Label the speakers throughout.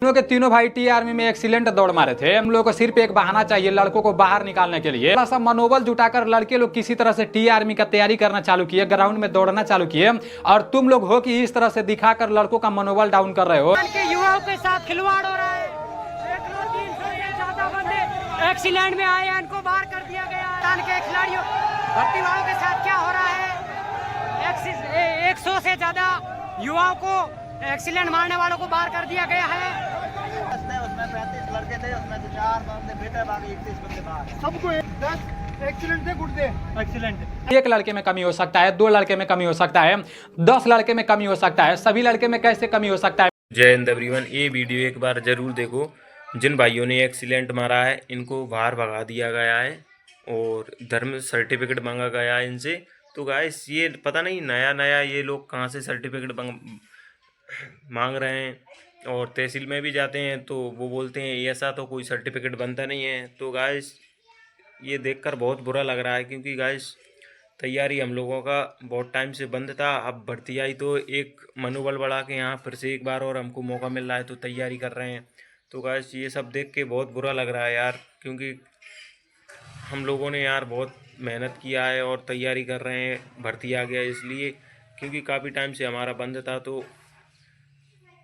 Speaker 1: तीनों के तीनों भाई टी आर्मी में एक्सीलेंट दौड़ मारे थे। हम लोग को सिर्फ एक बहाना चाहिए लड़कों को बाहर निकालने के लिए। थोड़ा सा मनोबल जुटाकर लड़के लोग किसी तरह से टी आर्मी का तैयारी करना चालू किए, ग्राउंड में दौड़ना चालू किए, और तुम लोग हो कि इस तरह से दिखाकर लड़कों का मनोबल डाउन कर रहे हो।
Speaker 2: युवाओं के साथ खिलवाड़ हो रहा है। 300 से ज्यादा बंदे एक्सीलेंट में आए हैं, इनको बाहर कर दिया गया। के खिलाड़ियों भर्ती वालों के साथ क्या हो रहा है? 100 से ज्यादा युवाओं को एक्सीलेंट मारने वालों को बाहर कर दिया गया है।
Speaker 3: उसमें 35 लड़के थे, उसमें से 4 बंदे बेटे, बाकी 31 बंदे बाहर। सबको 10 एक्सीलेंट थे, गुड थे एक्सीलेंट।
Speaker 1: एक लड़के में कमी हो सकता है, 2 लड़के में कमी हो सकता है, 10 लड़के में कमी हो सकता है, सभी लड़के में कैसे कमी हो सकता है?
Speaker 4: जय हिंद एवरीवन, ये वीडियो एक बार जरूर देखो। जिन भाइयों ने एक्सीलेंट मारा है इनको बाहर भगा दिया गया है और धर्म सर्टिफिकेट मांगा गया है इनसे। तो गाइस ये पता नहीं नया नया ये लोग कहाँ से सर्टिफिकेट मांग रहे हैं, और तहसील में भी जाते हैं तो वो बोलते हैं ऐसा तो कोई सर्टिफिकेट बनता नहीं है। तो गाइस ये देखकर बहुत बुरा लग रहा है, क्योंकि गाइस तैयारी हम लोगों का बहुत टाइम से बंद था। अब भर्ती आई तो एक मनोबल बढ़ा के यहाँ फिर से एक बार और हमको मौका मिल रहा है तो तैयारी कर रहे हैं। तो गाइस ये सब देख के बहुत बुरा लग रहा है यार, क्योंकि हम लोगों ने यार बहुत मेहनत किया है और तैयारी कर रहे हैं। भर्ती आ गया इसलिए क्योंकि काफ़ी टाइम से हमारा बंद था, तो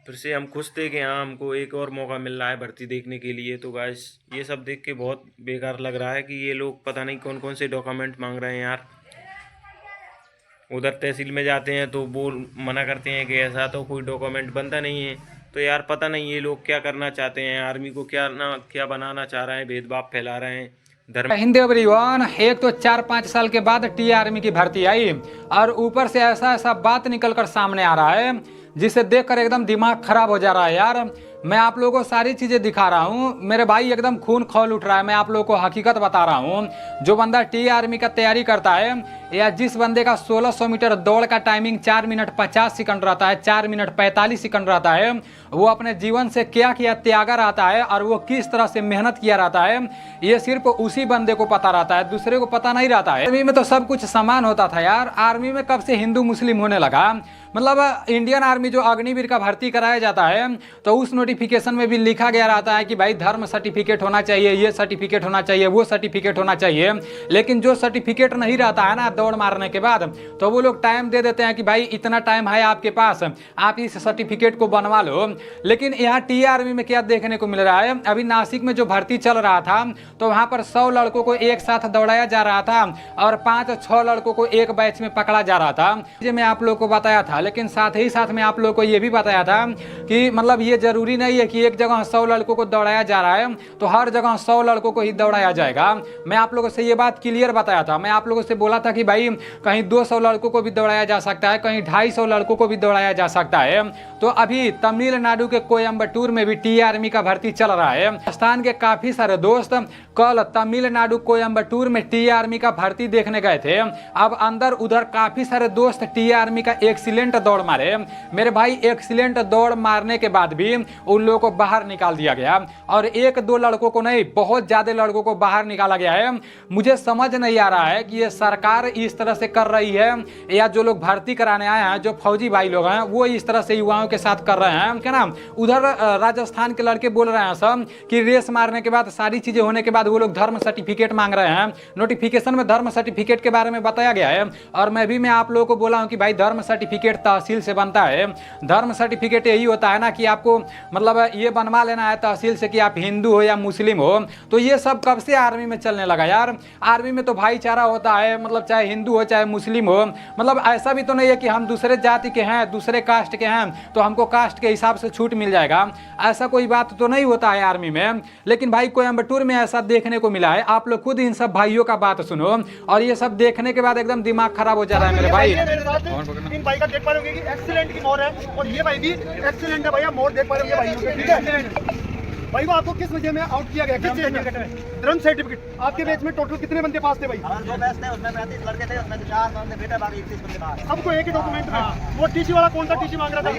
Speaker 4: फिर से हम खुश थे कि हाँ हमको एक और मौका मिल रहा है भर्ती देखने के लिए। तो गाइस ये सब देख के बहुत बेकार लग रहा है कि ये लोग पता नहीं कौन कौन से डॉक्यूमेंट मांग रहे हैं यार। उधर तहसील में जाते हैं तो वो मना करते हैं कि ऐसा तो कोई डॉक्यूमेंट बनता नहीं है। तो यार पता नहीं ये लोग क्या करना चाहते हैं, आर्मी को क्या बनाना चाह रहे हैं, भेदभाव फैला रहे हैं।
Speaker 1: हिंद एवरीवन, एक तो 4-5 साल के बाद टी आर्मी की भर्ती आई और ऊपर से ऐसा बात निकलकर सामने आ रहा है जिसे देखकर एकदम दिमाग खराब हो जा रहा है यार। मैं आप लोगों को सारी चीज़ें दिखा रहा हूँ, मेरे भाई एकदम खून खौल उठ रहा है। मैं आप लोगों को हकीकत बता रहा हूँ। जो बंदा टी आर्मी का तैयारी करता है या जिस बंदे का 1600 मीटर दौड़ का टाइमिंग 4 मिनट 50 सेकंड रहता है, 4 मिनट 45 सेकंड रहता है, वो अपने जीवन से क्या किया त्यागा रहता है और वो किस तरह से मेहनत किया रहता है, ये सिर्फ उसी बंदे को पता रहता है, दूसरे को पता नहीं रहता है। आर्मी में तो सब कुछ समान होता था यार। आर्मी में कब से हिंदू मुस्लिम होने लगा? मतलब इंडियन आर्मी जो अग्निवीर का भर्ती कराया जाता है तो उस नोटिफिकेशन में भी लिखा गया रहता है कि भाई धर्म सर्टिफिकेट होना चाहिए, ये सर्टिफिकेट होना चाहिए, वो सर्टिफिकेट होना चाहिए। लेकिन जो सर्टिफिकेट नहीं रहता है ना दौड़ मारने के बाद, तो वो लोग टाइम दे देते हैं कि भाई इतना टाइम है आपके पास, आप इस सर्टिफिकेट को बनवा लो। लेकिन यहाँ टी आर्मी में क्या देखने को मिल रहा है, अभी नासिक में जो भर्ती चल रहा था तो वहाँ पर 100 लड़कों को एक साथ दौड़ाया जा रहा था और 5-6 लड़कों को एक बैच में पकड़ा जा रहा था। ये मैं आप लोग को बताया था, लेकिन साथ ही साथ मैं आप लोगों को ये भी बताया था कि मतलब ये जरूरी नहीं है कि एक जगह 100 लड़कों को दौड़ाया जा रहा है तो हर जगह 100 लड़कों को ही दौड़ाया जाएगा। मैं आप लोगों से ये बात क्लियर बताया था। मैं आप लोगों से बोला था कि भाई कहीं 200 लड़कों को भी दौड़ाया जा सकता है, कहीं 250 लड़कों को भी दौड़ाया जा सकता है। तो अभी तमिलनाडु के कोयम्बटूर में भी टी आर्मी का भर्ती चल रहा है। राजस्थान के काफी सारे दोस्त कल तमिलनाडु कोयम्बटूर में टी आर्मी का भर्ती देखने गए थे। अब अंदर उधर काफी सारे दोस्त टी आर्मी का एक्सीलेंट दौड़ मारे। मेरे भाई एक्सीलेंट दौड़ मारने के बाद भी उन लोगों को बाहर निकाल दिया गया, और 1-2 लड़कों को नहीं बहुत ज्यादा लड़कों को बाहर निकाला गया है। मुझे समझ नहीं आ रहा है कि ये सरकार इस तरह से कर रही है या जो लोग भर्ती कराने आए हैं, जो फौजी भाई लोग हैं, वो इस तरह से युवाओं के साथ कर रहे हैं क्या ना। उधर राजस्थान के लड़के बोल रहे हैं सब कि रेस मारने के बाद सारी चीजें होने के बाद वो लोग धर्म सर्टिफिकेट मांग रहे हैं। नोटिफिकेशन में धर्म सर्टिफिकेट के बारे में बताया गया है, और मैं आप लोगों को बोला हूं कि भाई धर्म सर्टिफिकेट तहसील से बनता है। धर्म सर्टिफिकेट यही होता है ना कि आपको मतलब ये बनवा लेना है तहसील से कि आप हिंदू हो या मुस्लिम हो। तो ये सब कब से आर्मी में चलने लगा यार? आर्मी में तो भाईचारा होता है, मतलब चाहे हिंदू हो चाहे मुस्लिम हो। मतलब ऐसा भी तो नहीं है कि हम दूसरे जाति के हैं, दूसरे कास्ट के हैं तो हमको कास्ट के हिसाब से छूट मिल जाएगा, ऐसा कोई बात तो नहीं होता है आर्मी में। लेकिन भाई कोयम्बटूर में ऐसा देखने को मिला है। आप लोग खुद इन सब भाइयों का बात सुनो, और ये सब देखने के बाद एकदम दिमाग खराब हो जा रहा है मेरे भाई।
Speaker 3: इन भाई का देख पा रहे होंगे कि एक्सीलेंट की मोर है, और ये भाई भी एक्सीलेंट है भैया, मोर देख पा रहे होंगे भाई, ठीक है भाई। वो आपको किस वजह में आउट किया गया, किस चीज में? धर्म सर्टिफिकेट। आपके बैच में टोटल कितने बंदे पास थे भाई? हमारे 2 बैच थे, उसमें 35 लड़के थे, उसमें से 4 बंदे बेटे, बाकी 31 बंदे बाहर। सबको एक ही डॉक्यूमेंट में। वो टीसी वाला कौन सा टीसी मांग रहा था?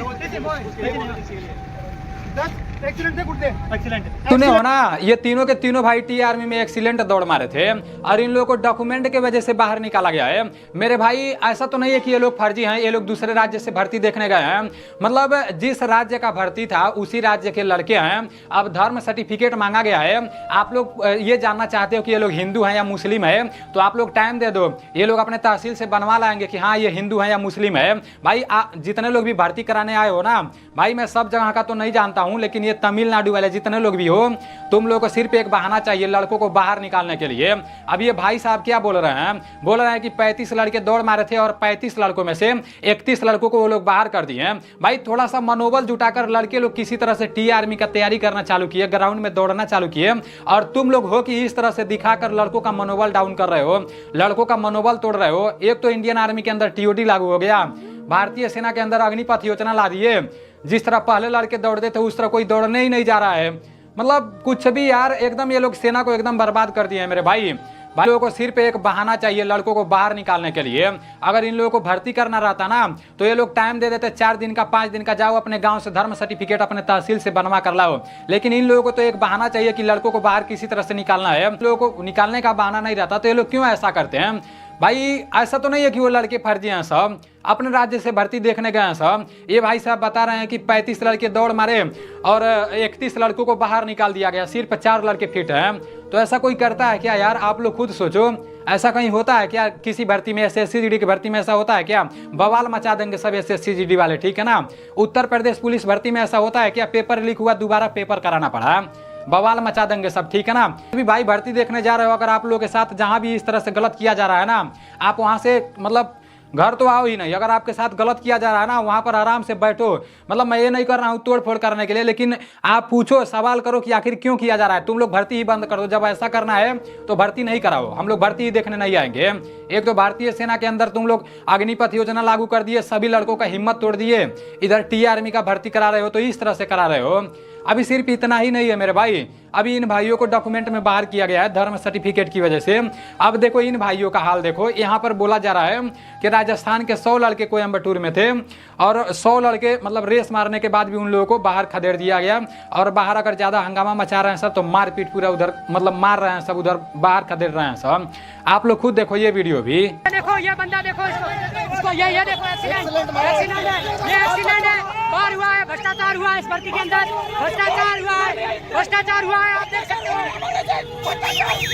Speaker 3: 10 एक्सीलेंट थे गुड्डे एक्सीलेंट
Speaker 1: तूने हो ना, ये तीनों के तीनों भाई टी आर्मी में एक्सीलेंट दौड़ मारे थे और इन लोगों को डॉक्यूमेंट के वजह से बाहर निकाला गया है। मेरे भाई ऐसा तो नहीं है कि ये लोग फर्जी हैं, ये लोग दूसरे राज्य से भर्ती देखने गए हैं। मतलब जिस राज्य का भर्ती था उसी राज्य के लड़के हैं। अब धर्म सर्टिफिकेट मांगा गया है। आप लोग ये जानना चाहते हो कि ये लोग हिंदू हैं या मुस्लिम है, तो आप लोग टाइम दे दो, ये लोग अपने तहसील से बनवा लाएंगे कि हाँ ये हिंदू है या मुस्लिम है। भाई जितने लोग भी भर्ती कराने आए हो ना भाई, मैं सब जगह का तो नहीं जानता हूँ, लेकिन ये तमिलनाडु वाले जितने लोग भी हो, तुम लोग को सिर्फ एक बहाना चाहिए लड़कों को बाहर निकालने के लिए। अब ये भाई साहब क्या बोल रहे हैं, बोल रहे हैं कि 35 लड़के दौड़ मारे थे और 35 लड़कों में से 31 लड़कों को वो लोग बाहर कर दिए। भाई थोड़ा सा मनोबल जुटाकर लड़के लोग किसी तरह से टी आर्मी का तैयारी करना चालू किए, ग्राउंड में दौड़ना चालू किए, और तुम लोग हो कि इस तरह से दिखाकर लड़कों का मनोबल डाउन कर रहे हो, लड़कों का मनोबल तोड़ रहे हो। एक तो इंडियन आर्मी के अंदर टीओडी लागू हो गया, भारतीय सेना के अंदर अग्निपथ योजना ला दिए। जिस तरह पहले लड़के दौड़ते थे उस तरह कोई दौड़ने ही नहीं जा रहा है। मतलब कुछ भी यार, एकदम ये लोग सेना को एकदम बर्बाद कर दिए हैं मेरे भाई। भाई लोगों को सिर्फ एक बहाना चाहिए लड़कों को बाहर निकालने के लिए। अगर इन लोगों को भर्ती करना रहता ना तो ये लोग टाइम दे देते 4 दिन का 5 दिन का, जाओ अपने गांव से धर्म सर्टिफिकेट अपने तहसील से बनवा कर लाओ। लेकिन इन लोगों को तो एक बहाना चाहिए कि लड़कों को बाहर किसी तरह से निकालना है। लोगों को निकालने का बहाना नहीं रहता तो ये लोग क्यों ऐसा करते हैं। भाई ऐसा तो नहीं है कि वो लड़के फर्जी हैं, सब अपने राज्य से भर्ती देखने गए हैं सब। ये भाई साहब बता रहे हैं कि 35 लड़के दौड़ मारे और 31 लड़कों को बाहर निकाल दिया गया, सिर्फ 4 लड़के फिट हैं। तो ऐसा कोई करता है क्या यार? आप लोग खुद सोचो, ऐसा कहीं होता है क्या? किसी भर्ती में SSC GD की भर्ती में ऐसा होता है क्या? बवाल मचा देंगे सब SSC GD वाले, ठीक है ना। उत्तर प्रदेश पुलिस भर्ती में ऐसा होता है क्या? पेपर लीक हुआ, दोबारा पेपर कराना पड़ा, बवाल मचा देंगे सब, ठीक है ना। अभी भाई भर्ती देखने जा रहे हो, अगर आप लोगों के साथ जहां भी इस तरह से गलत किया जा रहा है ना, आप वहां से मतलब घर तो आओ ही नहीं। अगर आपके साथ गलत किया जा रहा है ना, वहां पर आराम से बैठो। मतलब मैं ये नहीं कर रहा हूँ तोड़ फोड़ करने के लिए, लेकिन आप पूछो, सवाल करो कि आखिर क्यों किया जा रहा है। तुम लोग भर्ती ही बंद कर दो। जब ऐसा करना है तो भर्ती नहीं कराओ, हम लोग भर्ती ही देखने नहीं आएंगे। एक तो भारतीय सेना के अंदर तुम लोग अग्निपथ योजना लागू कर दिए, सभी लड़कों का हिम्मत तोड़ दिए, इधर टी आर्मी का भर्ती करा रहे हो, तो इस तरह से करा रहे हो। अभी सिर्फ इतना ही नहीं है मेरे भाई, अभी इन भाइयों को डॉक्यूमेंट में बाहर किया गया है धर्म सर्टिफिकेट की वजह से। अब देखो इन भाइयों का हाल देखो, यहाँ पर बोला जा रहा है कि राजस्थान के 100 लड़के कोयम्बटूर में थे और 100 लड़के मतलब रेस मारने के बाद भी उन लोगों को बाहर खदेड़ दिया गया। और बाहर अगर ज़्यादा हंगामा मचा रहे हैं सब तो मारपीट पूरा उधर मतलब मार रहे हैं सब, उधर बाहर खदेड़ रहे हैं सब। आप लोग खुद देखो ये वीडियो भी।
Speaker 2: देखो ये बंदा देखो इसको ये देखो एक्सीडेंट है, ये एक्सीडेंट है, बाहर हुआ है, भ्रष्टाचार हुआ है इस भर्ती के अंदर, भ्रष्टाचार हुआ है, भ्रष्टाचार हुआ है, आप देख सकते हो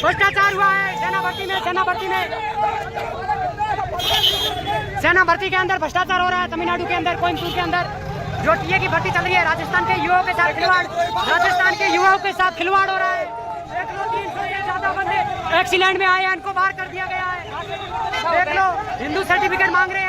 Speaker 2: भ्रष्टाचार हुआ है सेना भर्ती में, सेना भर्ती के अंदर भ्रष्टाचार हो रहा है। तमिलनाडु के अंदर, कोयम्बटूर के अंदर जो टीए की भर्ती चल रही है, राजस्थान के युवाओं के साथ खिलवाड़, राजस्थान के युवाओं के साथ खिलवाड़ हो रहा है। 100-300 से ज्यादा बंदे एक्सीलेंट में आए हैं, इनको बाहर कर दिया गया है। देख लो, हिंदू सर्टिफिकेट मांग रहे हैं।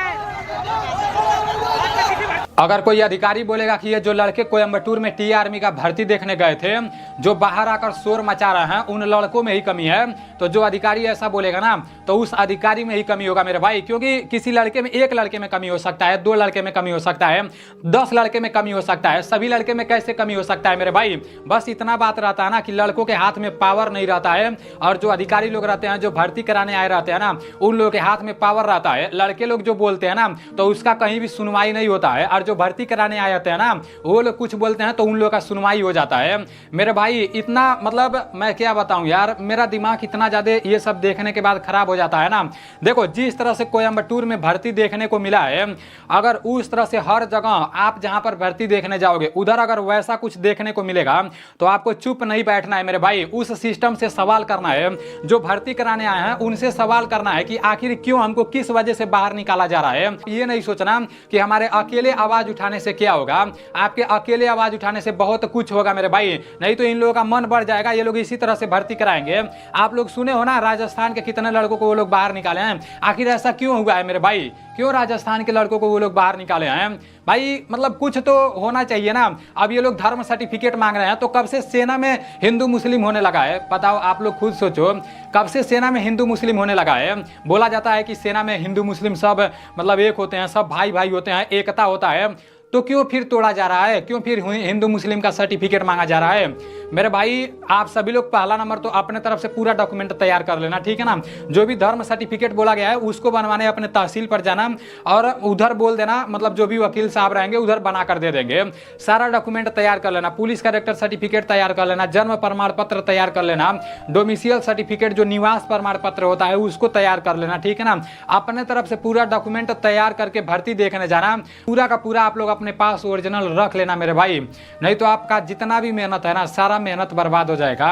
Speaker 1: अगर कोई अधिकारी बोलेगा कि ये जो लड़के कोयम्बटूर में टी आर्मी का भर्ती देखने गए थे, जो बाहर आकर शोर मचा रहे हैं, उन लड़कों में ही कमी है, तो जो अधिकारी ऐसा बोलेगा ना तो उस अधिकारी में ही कमी होगा मेरे भाई। क्योंकि किसी लड़के में, एक लड़के में कमी हो सकता है, 2 लड़के में कमी हो सकता है, 10 लड़के में कमी हो सकता है, सभी लड़के में कैसे कमी हो सकता है मेरे भाई। बस इतना बात रहता है ना कि लड़कों के हाथ में पावर नहीं रहता है, और जो अधिकारी लोग रहते हैं, जो भर्ती कराने आए रहते हैं ना, उन लोगों के हाथ में पावर रहता है। लड़के लोग जो बोलते हैं ना तो उसका कहीं भी सुनवाई नहीं होता है, और जो भर्ती कराने आए जाते हैं ना वो लोग कुछ बोलते हैं तो उन लोगों का सुनवाई हो जाता है मेरे भाई। इतना मतलब मैं क्या बताऊं यार, मेरा दिमाग इतना ज्यादा ये सब देखने के बाद खराब हो जाता है ना। देखो जिस तरह से कोयम्बटूर में भर्ती देखने को मिला है, अगर उस तरह से हर जगह आप जहां पर भर्ती देखने जाओगे उधर अगर वैसा कुछ देखने को मिलेगा तो आपको चुप नहीं बैठना है मेरे भाई। उस सिस्टम से सवाल करना है, जो भर्ती कराने आए हैं उनसे सवाल करना है कि आखिर क्यों हमको किस वजह से बाहर निकाला जा रहा है। ये नहीं सोचना कि हमारे अकेले आवाज उठाने से क्या होगा। आपके अकेले आवाज उठाने से बहुत कुछ होगा मेरे भाई, नहीं तो इन लोगों का मन बढ़ जाएगा, ये लोग इसी तरह से भर्ती कराएंगे। आप लोग सुने हो ना राजस्थान के कितने लड़कों को वो लोग बाहर निकाले हैं, आखिर ऐसा क्यों हुआ है मेरे भाई? क्यों राजस्थान के लड़कों को वो लोग बाहर निकाले हैं भाई? मतलब कुछ तो होना चाहिए ना। अब ये लोग धर्म सर्टिफिकेट मांग रहे हैं, तो कब से सेना में हिंदू मुस्लिम होने लगा है बताओ? आप लोग खुद सोचो, कब से सेना में हिंदू मुस्लिम होने लगा है? बोला जाता है कि सेना में हिंदू मुस्लिम सब मतलब एक होते हैं, सब भाई भाई होते हैं, एकता होता है। तो क्यों फिर तोड़ा जा रहा है, क्यों फिर हिंदू मुस्लिम का सर्टिफिकेट मांगा जा रहा है। मेरे भाई आप सभी लोग पहला नंबर तो अपने तरफ से पूरा डॉक्यूमेंट तैयार कर लेना, ठीक है ना। जो भी धर्म सर्टिफिकेट बोला गया है उसको बनवाने अपने तहसील पर जाना और उधर बोल देना, मतलब जो भी वकील साहब रहेंगे उधर बना कर दे देंगे। सारा डॉक्यूमेंट तैयार कर लेना, पुलिस कैरेक्टर सर्टिफिकेट तैयार कर लेना, जन्म प्रमाण पत्र तैयार कर लेना, डोमिसियल सर्टिफिकेट जो निवास प्रमाण पत्र होता है उसको तैयार कर लेना, ठीक है ना। अपने तरफ से पूरा डॉक्यूमेंट तैयार करके भर्ती देखने जाना, पूरा का पूरा आप लोग अपने पास ओरिजिनल रख लेना मेरे भाई, नहीं तो आपका जितना भी मेहनत है ना सारा मेहनत बर्बाद हो जाएगा।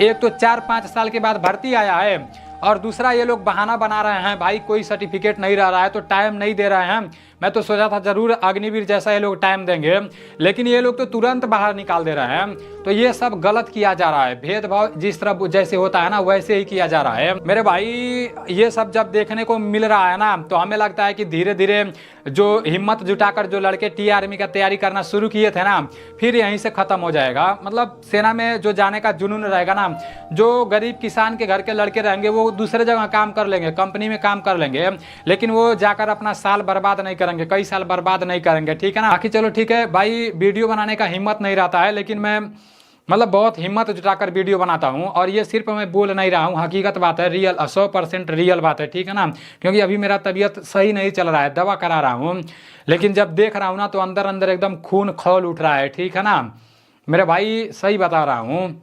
Speaker 1: एक तो 4-5 साल के बाद भर्ती आया है और दूसरा ये लोग बहाना बना रहे हैं भाई कोई सर्टिफिकेट नहीं रह रहा है तो टाइम नहीं दे रहे हैं। मैं तो सोचा था जरूर अग्निवीर जैसा ये लोग टाइम देंगे, लेकिन ये लोग तो तुरंत बाहर निकाल दे रहे हैं। तो ये सब गलत किया जा रहा है, भेदभाव जिस तरह जैसे होता है ना वैसे ही किया जा रहा है मेरे भाई। ये सब जब देखने को मिल रहा है ना तो हमें लगता है कि धीरे धीरे जो हिम्मत जुटाकर जो लड़के टी आर्मी का तैयारी करना शुरू किए थे ना फिर यहीं से खत्म हो जाएगा। मतलब सेना में जो जाने का जुनून रहेगा ना, जो गरीब किसान के घर के लड़के रहेंगे वो दूसरे जगह काम कर लेंगे, कंपनी में काम कर लेंगे, लेकिन वो जाकर अपना साल बर्बाद नहीं करेंगे, कई साल बर्बाद नहीं करेंगे, ठीक है ना। बाकी चलो ठीक है भाई, वीडियो बनाने का हिम्मत नहीं रहता है लेकिन मैं मतलब बहुत हिम्मत जुटाकर वीडियो बनाता हूँ और ये सिर्फ मैं बोल नहीं रहा हूँ, हकीकत बात है, रियल 100% रियल बात है, ठीक है ना। क्योंकि अभी मेरा तबीयत सही नहीं चल रहा है, दवा करा रहा हूँ, लेकिन जब देख रहा हूँ ना तो अंदर अंदर एकदम खून खौल उठ रहा है, ठीक है ना मेरे भाई, सही बता रहा हूँ।